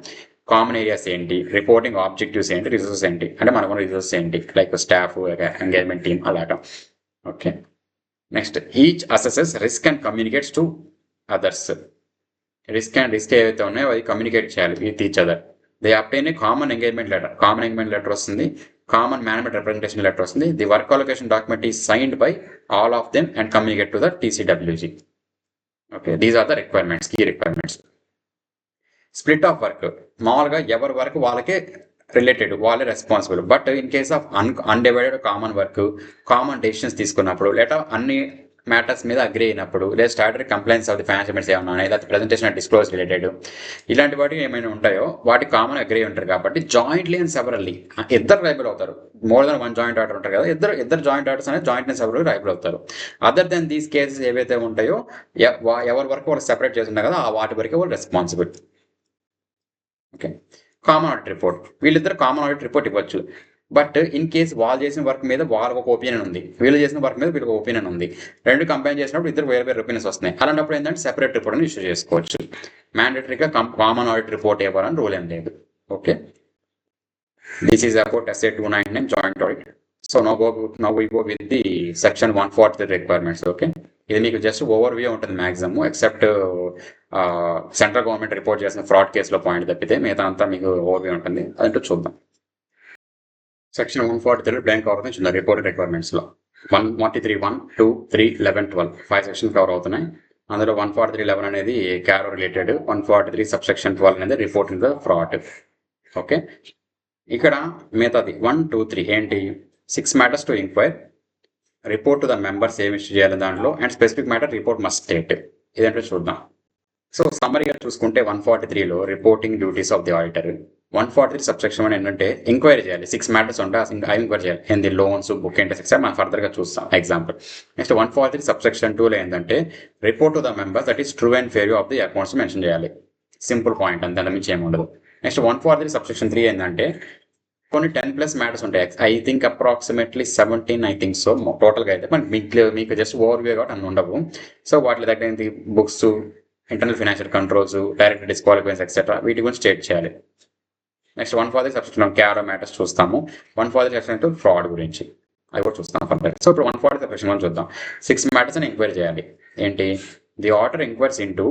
S1: కామన్ ఏరియాస్ ఏంటి, రిపోర్టింగ్ ఆబ్జెక్టివ్స్ ఏంటి, రిసోర్సెస్ ఏంటి, అంటే మనకు రిసోర్సెస్ ఏంటి, లైక్ స్టాఫ్, ఎంగేజ్మెంట్ టీమ్ అలాగా. Okay. Next each assesses risk and communicates to others. Risk ఏవైతే ఉన్నాయో అది కమ్యూనికేట్ చేయాలి with each other. They obtain a common engagement letter వస్తుంది, కామన్ మేనేజ్మెంట్ రిప్రజెంటేషన్ లెటర్ వస్తుంది. The work allocation document is signed by all of them and communicate to the TCWG. Okay, these are the requirements, key requirements. Split of work. మామూలుగా ఎవరి work వాళ్ళకే related, వాళ్ళే responsible. But in case of undivided common work, common decisions తీసుకున్నప్పుడు, లేదా అన్ని matters మీద agree అయినప్పుడు, లేదా statutory complaints of the financial ఏమైనా ఉన్నాయి, లేదా ప్రెజెంటేషన్ అండ్ డిస్క్లోజ్ రిలేటెడ్, ఇలాంటి వాటికి ఏమైనా ఉంటాయో వాటి కామన్ అగ్రీ ఉంటారు కాబట్టి జాయింట్లీ అండ్ సెవరల్లీ ఇద్దరు లైబుల్ అవుతారు. More than one joint order ఉంటారు కదా, ఇద్దరు జాయింట్ ఆర్డర్స్ అనేది జాయింట్ అండ్ సెవరల్ లైబుల్ అవుతారు. అదర్ దెన్ దీస్ కేసెస్ ఏవైతే ఉంటాయో ఎవరి వరకు వాళ్ళు సెపరేట్ చేస్తుంటారు కదా, ఆ వాటి వరకే వాళ్ళు responsible. Okay. Common audit report. వీళ్ళిద్దరు కామన్ ఆడిట్ రిపోర్ట్ ఇవ్వచ్చు, బట్ ఇన్ కేస్ వాళ్ళు చేసిన వర్క్ మీద వాళ్ళకి ఒక ఒపీనియన్ ఉంది, వీళ్ళు చేసిన వర్క్ మీద వీళ్ళకి ఒక ఒపీనియన్ ఉంది, రెండు కంపైన్ చేసినప్పుడు ఇద్దరు వేరే వేరే ఒపీనియన్స్ వస్తున్నాయి. అలాంటప్పుడు ఏంటంటే సెపరేట్ రిపోర్ట్ అని ఇష్యూ చేసుకోవచ్చు. మ్యాండేటరీగా కామన్ ఆడిట్ రిపోర్ట్ ఇవ్వాలని రూల్ ఏం లేదు. Okay, this is about SA 299 joint audit. So now we go with the section 143 requirements. Okay, ఇది మీకు జస్ట్ ఓవర్ వ్యూ ఉంటుంది maximum, except central government report చేసిన fraud కేసులో పాయింట్ తప్పితే మిగతా అంతా మీకు ఓవర్ వ్యూ ఉంటుంది. అదంటూ చూద్దాం. సెక్షన్ 143 బ్లాంక్ కవర్ అవుతుంది చూద్దాం. రిపోర్ట్ రిక్వైర్మెంట్స్లో 143, 1, 2, 3, 11, 12 5 సెక్షన్ కవర్ అవుతున్నాయి. అందులో 143(11) అనేది క్యారో రిలేటెడ్, 143 సబ్సెక్షన్ 12 అనేది రిపోర్టింగ్ ద ఫ్రాడ్. ఓకే, ఇక్కడ మిగతాది 1, 2, 3 ఏంటి? 6 matters to enquire, report to the members ఏమి ఇష్యూ చేయాలి దాంట్లో, and specific matter report must state. ఇదంటే చూద్దాం. సో సమ్మరీగా చూసుకుంటే 143లో reporting duties of the auditor. 143 subsection 1 ఏంటంటే ఎంక్వైరీ చేయాలి. 6 matters ఉంటే ఆ ఎంక్వైరీ చేయాలి. ఏంది? లోన్స్, బుక్ ఎంట్రీస్ ఎక్సెట్రా మనం ఫర్దర్గా చూస్తాం ఎగ్జాంపుల్. నెక్స్ట్ 143 సబ్సెక్షన్ 2లో ఏంటంటే report to the members that is true and fair of the accounts mention చేయాలి. సింపుల్ పాయింట్, అంతే, మించి ఏమి ఉండదు. నెక్స్ట్ 143 సబ్సెక్షన్ 3 ఏంటంటే కొన్ని 10+ matters ఉంటాయి. I think approximately 17 I think so టోటల్గా అయితే, బట్ మీకు జస్ట్ ఓవర్ వ్యూ కాబట్టి అన్ని ఉండవు. సో వాటి దగ్గర ఏంటి? Books, internal financial controls, direct disqualification etcetera, వీటి గురించి స్టేట్ చేయాలి. నెక్స్ట్ 143 సబ్సెక్షన్ క్యారో మ్యాటర్స్ చూస్తాము. 143 సబ్సెక్షన్ ఫ్రాడ్ గురించి అవి కూడా చూస్తాం ఫర్దర్. సో ఇప్పుడు 143 సబ్సెక్షన్ 1 చూద్దాం. 6 matters అని ఎంక్వైరీ చేయాలి. ఏంటి? ది ఆర్డర్ ఎంక్వైర్స్ ఇంటూ,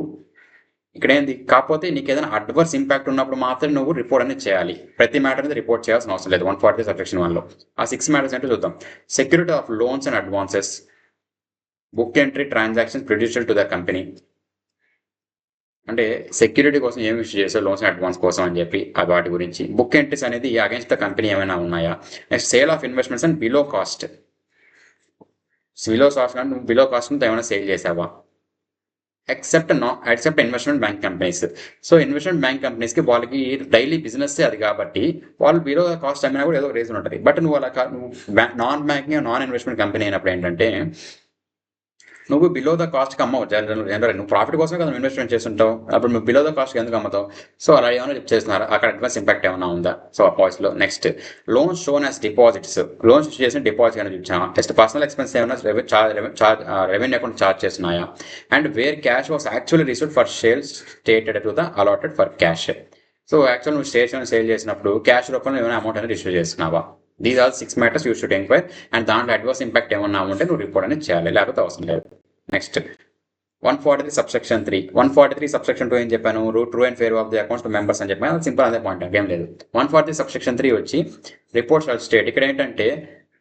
S1: ఇక్కడ ఏంది? కాకపోతే నీకు ఏదైనా అడ్వర్స్ ఇంపాక్ట్ ఉన్నప్పుడు మాత్రమే నువ్వు రిపోర్ట్ అనేది చేయాలి. ప్రతి మ్యాటర్ అనేది రిపోర్ట్ చేయాల్సిన అవసరం లేదు 143 సబ్సెక్షన్ 1లో. ఆ 6 matters ఏంటో చూద్దాం. Security of loans and advances, book entry transactions prejudicial to the company, అంటే సెక్యూరిటీ కోసం ఏమి ఇష్యూ చేస్తారు, లోన్స్ అండ్ అడ్వాన్స్ కోసం అని చెప్పి వాటి గురించి. బుక్ ఎంట్రీస్ అనేది అగేన్స్ట్ ద కంపెనీ ఏమైనా ఉన్నాయా. Next sale of investments and below cost అంటే నువ్వు బిలో కాస్ట్ ఏమైనా సేల్ చేసావా. Except investment bank companies. So investment bank కంపెనీస్కి వాళ్ళకి డైలీ బిజినెస్ అది కాబట్టి వాళ్ళు బిలో కాస్ట్ అమ్మినా కూడా ఏదో రీజన్ ఉంటుంది. బట్ నువ్వు అలా non banking, non investment company అయినప్పుడు ఏంటంటే నువ్వు బిలో ద కాస్ట్కి అమ్మవు. జనరల్ నువ్వు ప్రాఫిట్ కోసం కదా ఇన్వెస్ట్మెంట్ చేస్తుంటావు, అప్పుడు నువ్వు బిలో ద కాస్ట్కి ఎందుకు అమ్ముతావు. సో అలా ఏమైనా చేస్తున్నారు, అక్కడ అడ్వాన్స్ ఇంపాక్ట్ ఏమైనా ఉందా. సో ఆ పాయింట్స్లో next loans shown as deposits, loans చేసిన డిపాజిట్ అయినా చూసామా. నెక్స్ట్ పర్సనల్ ఎక్స్పెన్స్ ఏమైనా రెవెన్యూ అకౌంట్ ఛార్జ్ చేస్తున్నాయా. And where cash was actually received for sales stated to the allotted for cash. So actual నువ్వు సేల్ చేసినప్పుడు cash రూపంలో ఏమైనా amount అనేది రిసీవ్ చేస్తున్నావా. These are 6 matters you should enquire, and దాంట్లో adverse impact ఏమన్నా ఉంటే నువ్వు రిపోర్ట్ అనేది చేయాలి, లేకపోతే అవసరం లేదు. Next 143 subsection 3. 143 సబ్సెక్షన్ 2 ఏం చెప్పాను? True and fair of the accounts to members అని చెప్పాను. అది సింపుల్, అదే పాయింట్, ఏం లేదు. 143 సబ్సెక్షన్ 3 వచ్చి రిపోర్ట్ షాల్ స్టేట్. ఇక్కడ ఏంటంటే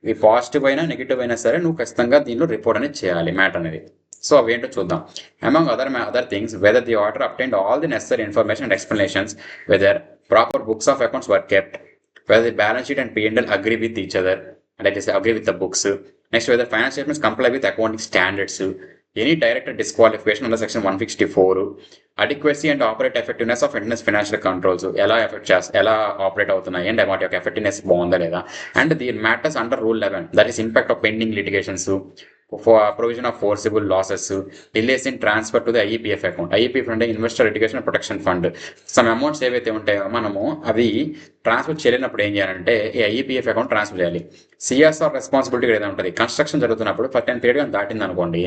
S1: ఈ పాజిటివ్ అయినా నెగిటివ్ అయినా సరే నువ్వు ఖచ్చితంగా దీనిలో రిపోర్ట్ అనేది చేయాలి, మ్యాటర్ అనేది. సో అవేంటో చూద్దాం. Among other things, whether the auditor obtained all the necessary information and explanations, whether proper books of accounts were kept, whether the balance sheet and P&L agree with each other, and that is agree with the books. Next, whether finance statements comply with accounting standards, any direct disqualification under section 164, adequacy and operate effectiveness of internal financial controls ఎలా operate అవుతున్నాయి and వాటి యొక్క effectiveness బాగుందా లేదా, and the matters under rule 11, that is impact of pending litigations, provision of foreseeable losses, delays in transfer to the IEPF account. IEPF అంటే investor education protection fund. Some amounts ఏవైతే ఉంటాయో మనము అవి transfer చేయలేనప్పుడు ఏం చేయాలంటే ఈ ఐఈపీఎఫ్ అకౌంట్ ట్రాన్స్ఫర్ చేయాలి. సిఎస్ఆర్ రెస్పాన్సిబిలిటీ ఏదైనా ఉంటుంది, కన్స్ట్రక్షన్ జరుగుతున్నప్పుడు ఫర్ 10 పీరియడ్ దాటింది అనుకోండి,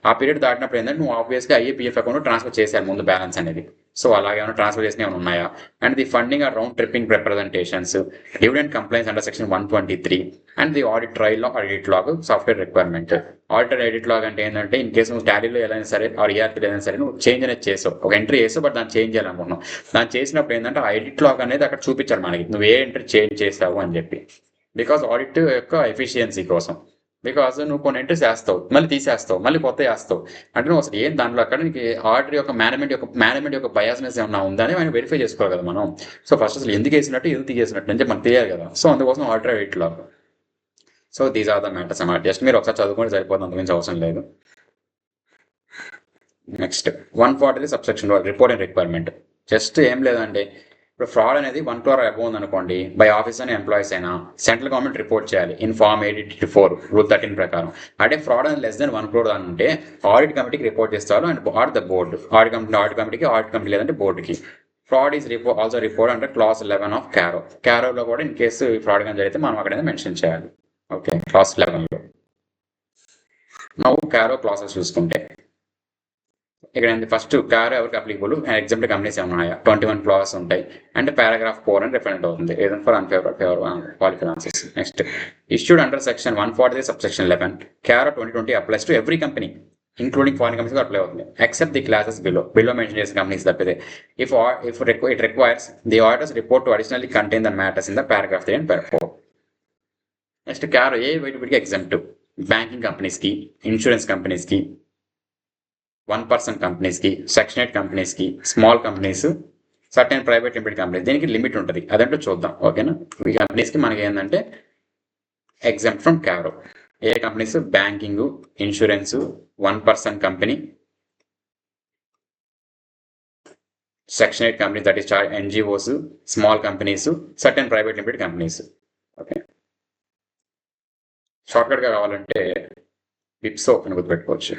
S1: ఆ పీరియడ్ దాటినప్పుడు ఏంటంటే నువ్వు ఆబ్వియస్గా ఐఈపీఎఫ్ అకౌంట్ ట్రాన్స్ఫర్ చేసేయాలి ముందు బ్యాలెన్స్ అనేది. సో అలాగే ఏమైనా ట్రాన్స్ఫర్ చేసిన ఏమైనా ఉన్నాయా, and the funding or round tripping representations, dividend complaints under section 123, and the audit trail audit log software requirement. Auditor edit log అంటే ఏంటంటే ఇన్ కేసు నువ్వు టాలీలో ఏదైనా సరే ఆర్ ఈఆర్పీలో ఏదైనా సరే నువ్వు చేంజ్ అనేది చేసావు, ఒక ఎంట్రీ చేసావు, బట్ దాన్ని చేంజ్ చేయాలనుకుంటున్నావు. దాన్ని చేసినప్పుడు ఏంటంటే ఆ ఎడిట్ లాగ్ అనేది అక్కడ చూపించాలి మనకి నువ్వు ఏ ఎంట్రీ చేంజ్ చేసావు అని చెప్పి, బికాస్ ఆడిట్ యొక్క ఎఫిషియన్సీ కోసం. బికాస్ నువ్వు కొన్ని ఎంట్రీస్ వేస్తావు, మళ్ళీ తీసేస్తావు, మళ్ళీ కొత్త వేస్తావు అంటే నువ్వు అసలు ఏం దాంట్లో అక్కడ నీకు ఆడిటర్ యొక్క మేనేజ్మెంట్ యొక్క బయాస్నెస్ ఏమన్నా ఉందని ఆయన వెరిఫై చేసుకోవాలి కదా మనం. సో ఫస్ట్ అసలు ఎందుకు వేసినట్టు ఎందుకు తీసేసినట్టు అని చెప్పి మనకు తెలియాలి కదా. సో అందుకోసం auditor edit log. So these are the matters అన్నమాట. జస్ట్ మీరు ఒకసారి చదువుకుంటే సరిపోతుంది, అంతకుమించి అవసరం లేదు. Next 140 subsection reporting requirement. Just ఏం లేదండి, ఇప్పుడు ఫ్రాడ్ అనేది 1 crore అబౌవ్ ఉందనుకోండి, బై ఆఫీస్ అని ఎంప్లాయీస్ అయినా సెంట్రల్ గవర్నమెంట్ రిపోర్ట్ చేయాలి ఇన్ ఫార్మ్ 884 రూల్ 13 ప్రకారం. అంటే ఫ్రాడ్ అనేది లెస్ దెన్ 1 crore అని ఉంటే ఆడిట్ కమిటీకి రిపోర్ట్ చేస్తారు, and or the board, audit committee లేదంటే బోర్డుకి. ఫ్రాడ్ ఈజ్ ఆల్సో రిపోర్ట్ అంటే క్లాస్ 11 ఆఫ్ క్యారోలో కూడా ఇన్ కేసు ఫ్రాడ్ కానీ జరిగితే మనం అక్కడ మెన్షన్ చేయాలి. ఓకే, క్లాస్ 11లో నువ్వు క్యారో క్లాసెస్ చూసుకుంటే ఇక్కడ ఫస్ట్ క్యారో ఎవరికి అప్లికబుల్, ఎగ్జాంపుల్ కంపెనీస్ ఏమైనా ఉన్నాయా, 21 క్లాసెస్ ఉంటాయి, అంటే పారాగ్రాఫ్ 4 అని రిఫరెంట్ అవుతుంది, reason for favour qualified answers. Next issued under section 140 subsection 11, CARO 2020 applies to every company including foreign companies apply అవుతుంది, except the classes below mention చేసిన companies తప్పితే. If it requires the auditor's report to additionally contain the matters in the paragraph 3 and paragraph 4. Next CARO ఏ వీటికి exempt, banking కంపెనీస్కి, insurance కంపెనీస్కి, 1% కంపెనీస్కి, section 8 కంపెనీస్కి, small companies, certain private limited companies, దీనికి limit ఉంటుంది, అదంటే చూద్దాం. ఓకేనా, ఈ కంపెనీస్కి మనకి ఏంటంటే ఎగ్జాంప్ట్ ఫ్రమ్ క్యారో ఏ companies, banking, insurance, 1% company, section 8 company that is NGOs, small companies, certain private limited companies. Okay, షార్ట్కట్గా కావాలంటే విప్సో అని గుర్తుపెట్టుకోవచ్చు.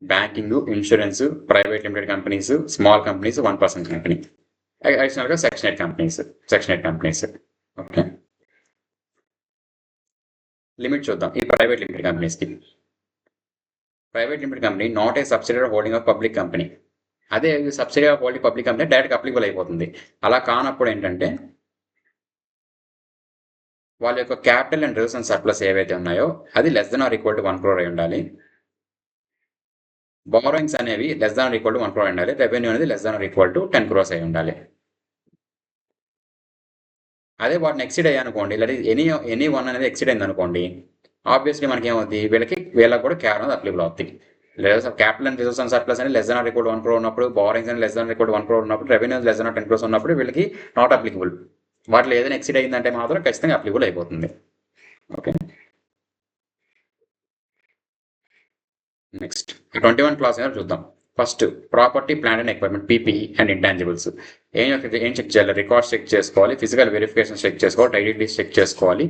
S1: Banking, insurance, private limited companies, small companies, 1% company, అడిషనల్గా సెక్షన్ 8 కంపెనీస్. ఓకే, లిమిట్ చూద్దాం. ఈ private limited కంపెనీస్కి, private limited company not a subsidiary holding of public company. అదే subsidiary of holding public company direct applicable అయిపోతుంది. అలా కానప్పుడు ఏంటంటే వాళ్ళ యొక్క capital and reserves and surplus ఏవైతే ఉన్నాయో అది less than or equal to 1 crore అయి ఉండాలి. బారోయింగ్స్ అనేవి less than equal to 1 crore ఉండాలి. రెవెన్యూ అనేది less than equal to 10 crores అయి ఉండాలి. అదే వాటిని ఎక్సీడ్ అయ్యానుకోండి, లేదా ఎనీ వన్ అనేది ఎక్సీడ్ అయింది అనుకోండి, ఆబ్వియస్లీ మనకి ఏమవుతుంది, వీళ్ళకి కూడా క్యార్ అనేది అప్లికబుల్ అవుతుంది. లేదా capital and reserves and surplus అనేది less than equal to 1 crore ఉన్నప్పుడు, బారోయింగ్స్ అనేది less than equal to 1 crore ఉన్నప్పుడు, రెవెన్యూ లెస్ దాన్ 10 crores ఉన్నప్పుడు వీళ్ళకి నాట్ అప్లికబుల్. వాటిలో ఏదైనా ఎక్సీడ్ అయిందంటే మాత్రం ఖచ్చితంగా అప్లికబుల్ అయిపోతుంది. ఓకే, నెక్స్ట్ 21 క్లాస్ చూద్దాం. First property, plant and equipment, PPE and intangibles. ఏం చెక్ చేయాలి, రికార్డ్స్ చెక్ చేసుకోవాలి, ఫిజికల్ వెరిఫికేషన్ చెక్ చేసుకోవాలి, టైటిల్ చెక్ చేసుకోవాలి,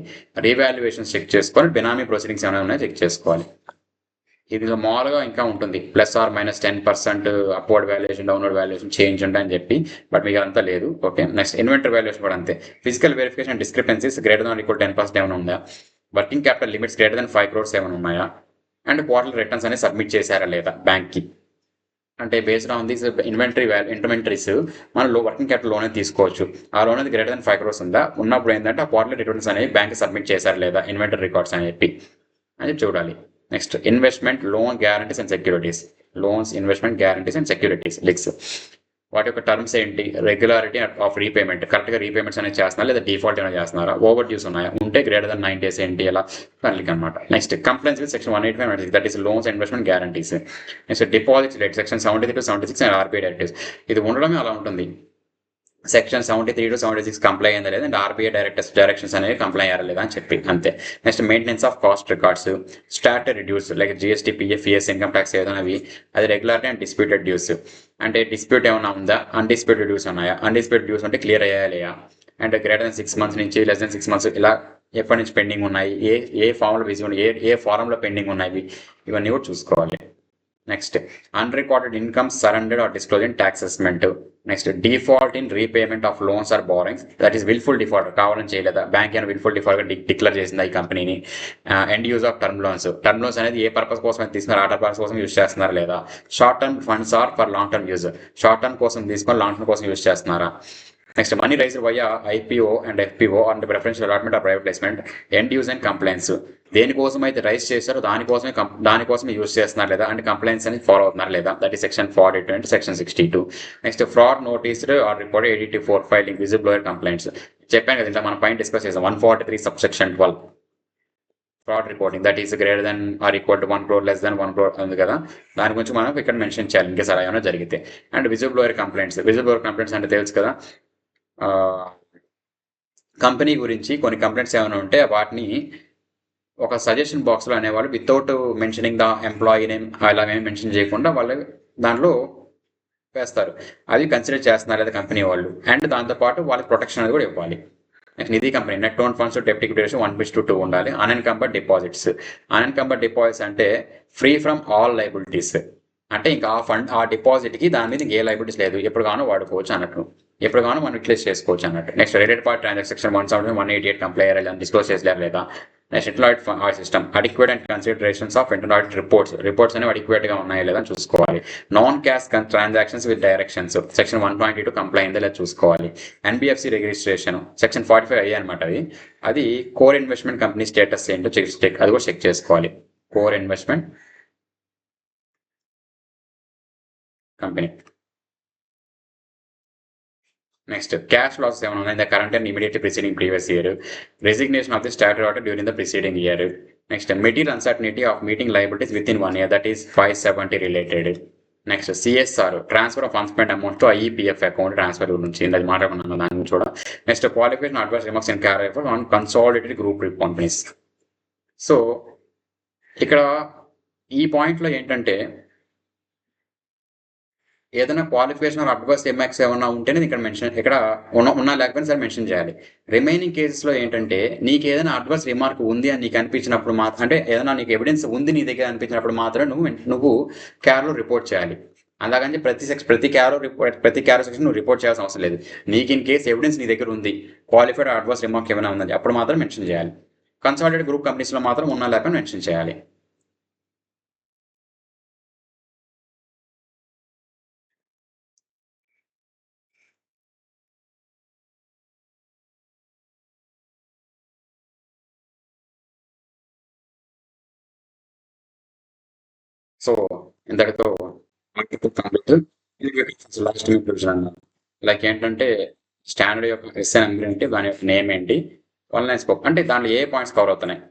S1: రీవాల్యుయేషన్స్ చెక్ చేసుకోవాలి, బినామీ ప్రొసీడింగ్స్ ఏమైనా ఉన్నాయో చెక్ చేసుకోవాలి. ఇది మామూలుగా ఇంకా ఉంటుంది, +or-10% upward valuation, downward valuation change ఉంటాయని చెప్పి, బట్ మీకు అంతా లేదు. ఓకే, నెక్స్ట్ ఇన్వెంటరీ వాల్యుయేషన్ కూడా అంతే. Physical verification discrepancies greater than equal 10% ఏమైనా ఉందా, working capital limits greater than 5 crores ఏమైనా ఉన్నాయా, అండ్ క్వార్టర్లీ రిటర్న్స్ అనేది సబ్మిట్ చేశారా లేదా బ్యాంక్కి. అంటే బేస్డ్ ఆన్ దిస్ ఇంటర్మెంటరీస్ మనం వర్కింగ్ క్యాపిటల్ లోన్ తీసుకోవచ్చు. ఆ లోన్ అనేది గ్రేటర్ దాన్ 5 crores ఉందా, ఉన్నప్పుడు ఏంటంటే ఆ క్వార్టర్లీ రిటర్న్స్ అనేవి బ్యాంక్ సబ్మిట్ చేశారా లేదా, ఇన్వెంటరీ రికార్డ్స్ అని చెప్పి చూడాలి. Next investment, loan, guarantees and securities. Loans, investment, guarantees and securities licks. వాటి యొక్క టర్మ్స్ ఏంటి, రెగ్యులారిటీ ఆఫ్ రీపేమెంట్, కరెక్ట్గా రీపేమెంట్స్ అనేది చేస్తున్నారా లేదా డిఫాల్ట్ ఏమైనా చేస్తున్నారా, ఓవర్ డ్యూస్ ఉన్నాయా, ఉంటే గ్రేటర్ దాన్ 9 days ఏంటి, ఎలా దానికి అనమాట. Next complaints with section 185 that is loans, investment, guarantees. Next deposits rate section 73 to 76 and RBI directives. ఇది ఉండడమే అలా ఉంటుంది. సెక్షన్ 73 to 76 కంప్లై అయిందా లేదా, అండ్ ఆర్బీఐ డైరెక్షన్స్ అనేవి కంప్లై అయ్యారా లేదా అని చెప్పి అంతే. Next maintenance of cost records, statutory dues like GST, PF, ES, income tax ఏదైనా అది రెగ్యులర్ అండ్ డిస్ప్యూటెడ్ డ్యూస్. అంటే డిస్ప్యూట్ ఏమైనా ఉందా, అన్డిస్ప్యూటెడ్ డ్యూస్ ఉన్నాయా, అన్డిస్ప్యూటెడ్ డ్యూస్ అంటే క్లియర్ అయ్యాయా లేదా, అండ్ గ్రేటర్ దెన్ 6 months నుంచి లెస్ దెన్ 6 months ఇలా ఎప్పటి నుంచి పెండింగ్ ఉన్నాయి, ఏ ఫామ్లో విజిబుల్, ఏ ఫారంలో పెండింగ్ ఉన్నాయి, ఇవన్నీ కూడా చూసుకోవాలి. Next unrecorded income surrendered or disclose in tax assessment. Next default in repayment of loans or borrowings, that is wilful default, కావాలని చేయలేదా, బ్యాంక్ అయినా విల్ఫుల్ డిఫాల్ట్ డిక్లేర్ చేసిందా ఈ కంపెనీని. End use of term loans అనేది ఏ పర్పస్ కోసం అయితే తీసుకున్నారు, ఆ పర్పస్ కోసం యూజ్ చేస్తున్నారా లేదా. Short term funds or for long term use, short term కోసం తీసుకొని లాంగ్ టర్మ్ కోసం యూజ్ చేస్తున్నారా. Next money raised via IPO and FPO and preferential allotment of private placement, end use and complaints, దేనికోసం అయితే rise చేశారో దానికోసమే use చేస్తున్నారు లేదా, అండ్ కంప్లైంట్స్ అనేది ఫాలో అవుతున్నారు లేదా, దట్ ఈ section 42 and section 62. Next fraud noticed or report 84 filing whistleblower complaints. చెప్పాను కదా ఇంట్లో మనం పైన డిస్కస్ చేసాం 143 subsection 12 fraud reporting, that is greater than or equal to 1 crore less than 1 crore ఉంది కదా, దాని గురించి మనం ఇక్కడ మెన్షన్ చేయాలి ఇంకా అలా ఏమైనా జరిగితే. అండ్ విజిల్ బ్లోయర్ కంప్లైంట్స్ అంటే తెలుసు కదా, కంపెనీ గురించి కొన్ని కంప్లైంట్స్ ఏమైనా ఉంటే వాటిని ఒక సజెషన్ బాక్స్లో అనేవాళ్ళు without mentioning the employee name అలా ఏమి మెన్షన్ చేయకుండా వాళ్ళు దాంట్లో వేస్తారు, అవి కన్సిడర్ చేస్తున్నారు లేదా కంపెనీ వాళ్ళు. అండ్ దాంతోపాటు వాళ్ళకి ప్రొటెక్షన్ అనేది కూడా ఇవ్వాలి. Nidhi company net owned funds డెప్ట్ ఈక్విటీ రేషియో 1:2 ఉండాలి. అన్ఎన్కంబర్డ్ డిపాజిట్స్ అంటే ఫ్రీ ఫ్రమ్ ఆల్ లైబిలిటీస్, అంటే ఇంకా ఆ డిపాజిట్కి దాని మీద ఏ లైబిలిటీస్ లేదు, ఎప్పుడు గానో వాడుకోవచ్చు అన్నట్టు, ఎప్పుడు గానో మనం యూటిలైజ్ చేసుకోవచ్చు అన్నట్టు. Next related party transaction 171-188 comply అయ్యారా డిస్క్లోజ్ చేసలేరు లేదా. Next internal audit system adequate and considerations of internal audit reports అనేవి అడిక్వేట్గా ఉన్నాయా లేదా చూసుకోవాలి. Non cash transactions with directions section 122 comply అయిందా లేదా చూసుకోవాలి. ఎన్బిఎఫ్సి రిజిస్ట్రేషన్ సెక్షన్ 45 అయ్యాయి అనమాట, అది కోర్ ఇన్వెస్ట్మెంట్ కంపెనీ స్టేటస్ ఏంటో అది కూడా చెక్ చేసుకోవాలి. Core investment company. Next cash losses ఏమైనా ఉన్నాయి, the current and immediately preceding previous year, resignation of the statutory auditor during the preceding year. Next material uncertainty of meeting liabilities within 1 year, that is 570 related. Next CSR transfer of unspent amount to IEPF account transfer గురించి అది మాట్లాడుకున్నాను, దాని గురించి కూడా. Next qualification adverse remarks in character on consolidated group companies. So ఇక్కడ ఈ పాయింట్లో ఏంటంటే ఏదైనా క్వాలిఫికేషన్ ఆర్ అడ్వర్స్ ఎంఎక్స్ ఏమన్నా ఉంటేనే ఇక్కడ ఉన్నా లేకపోయినా సరే మెన్షన్ చేయాలి. రిమైనింగ్ కేసెస్లో ఏంటంటే నీకు ఏదైనా అడ్వర్స్ రిమార్క్ ఉంది అని నీకు అనిపించినప్పుడు మాత్రం, అంటే ఏదైనా నీకు ఎవిడెన్స్ ఉంది నీ దగ్గర అనిపించినప్పుడు మాత్రం నువ్వు క్యార్లో రిపోర్ట్ చేయాలి. అలాగని ప్రతి క్యారో సెక్షన్ నువ్వు రిపోర్ట్ చేయాల్సిన అవసరం లేదు. నీకు ఇన్ కేసు ఎవిడెన్స్ నీ దగ్గర ఉంది, క్వాలిఫైడ్ అడ్వర్స్ రిమార్క్ ఏమైనా ఉందని అప్పుడు మాత్రం మెన్షన్ చేయాలి. కన్సాలిడేటెడ్ గ్రూప్ కంపెనీస్లో మాత్రం ఉన్నా లేకపోయినా మెన్షన్ చేయాలి. సో ఇంతటితో లాస్ట్ ప్రొవిజన్ అన్నారు. లైక్ ఏంటంటే స్టాండర్డ్ యొక్క ఎస్ఎన్ ఏంటి, దాని యొక్క నేమ్ ఏంటి, ఆన్లైన్ స్కోప్ అంటే దాంట్లో ఏ పాయింట్స్ కవర్ అవుతున్నాయి,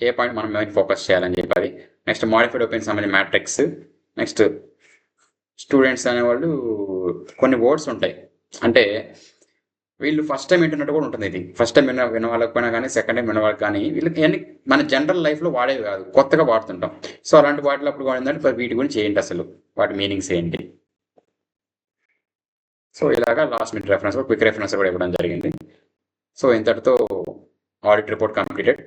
S1: ఏ పాయింట్ మనం మెయిన్ ఫోకస్ చేయాలని చెప్పి. నెక్స్ట్ మాడిఫైడ్ ఒపీనియన్ సంబంధించిన మ్యాట్రిక్స్. నెక్స్ట్ స్టూడెంట్స్ అనేవాళ్ళు కొన్ని వర్డ్స్ ఉంటాయి, అంటే వీళ్ళు ఫస్ట్ టైం వింటున్నట్టు కూడా ఉంటుంది. ఇది ఫస్ట్ టైం విన్న వాళ్ళకపోయినా కానీ సెకండ్ టైం విన్న వాళ్ళకి కానీ వీళ్ళకి అన్ని మన జనరల్ లైఫ్లో వాడేవి కాదు, కొత్తగా వాడుతుంటాం. సో అలాంటి వాటిలో అప్పుడు ఏంటంటే వీటి గురించి ఏంటి అసలు, వాటి మీనింగ్స్ ఏంటి. సో ఇలాగా లాస్ట్ మినిట్ రెఫరెన్స్ కూడా క్విక్ రెఫరెన్స్ కూడా ఇవ్వడం జరిగింది. సో ఇంతటితో ఆడిట్ రిపోర్ట్ కంప్లీటెడ్.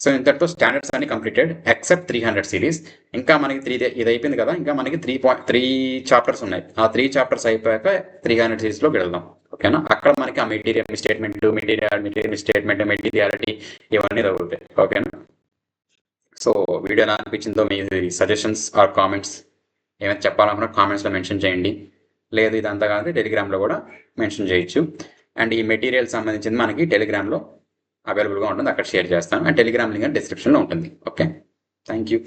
S1: సో ఇంతటితో స్టాండర్డ్స్ అన్ని కంప్లీటెడ్ ఎక్సెప్ట్ 300 సిరీస్. ఇంకా మనకి ఇది అయిపోయింది కదా, ఇంకా మనకి 3 చాప్టర్స్ ఉన్నాయి. ఆ 3 చాప్టర్స్ అయిపోయాక 300 సిరీస్లోకి వెళ్దాం. ఓకేనా, అక్కడ మనకి ఆ మెటీరియల్ స్టేట్మెంట్ మెటీరియాలిటీ ఇవన్నీ తగ్గుతాయి. ఓకేనా, సో వీడియో ఎలా అనిపించిందో మీ సజెషన్స్ ఆర్ కామెంట్స్ ఏమైనా చెప్పాలనుకున్నా కామెంట్స్లో మెన్షన్ చేయండి. లేదు ఇదంతా కాదు టెలిగ్రామ్లో కూడా మెన్షన్ చేయొచ్చు. అండ్ ఈ మెటీరియల్ సంబంధించింది మనకి టెలిగ్రామ్లో అవైలబుల్గా ఉంటుంది, అక్కడ షేర్ చేస్తాను. అండ్ టెలిగ్రామ్ లింక్ డిస్క్రిప్షన్లో ఉంటుంది. Okay, thank you.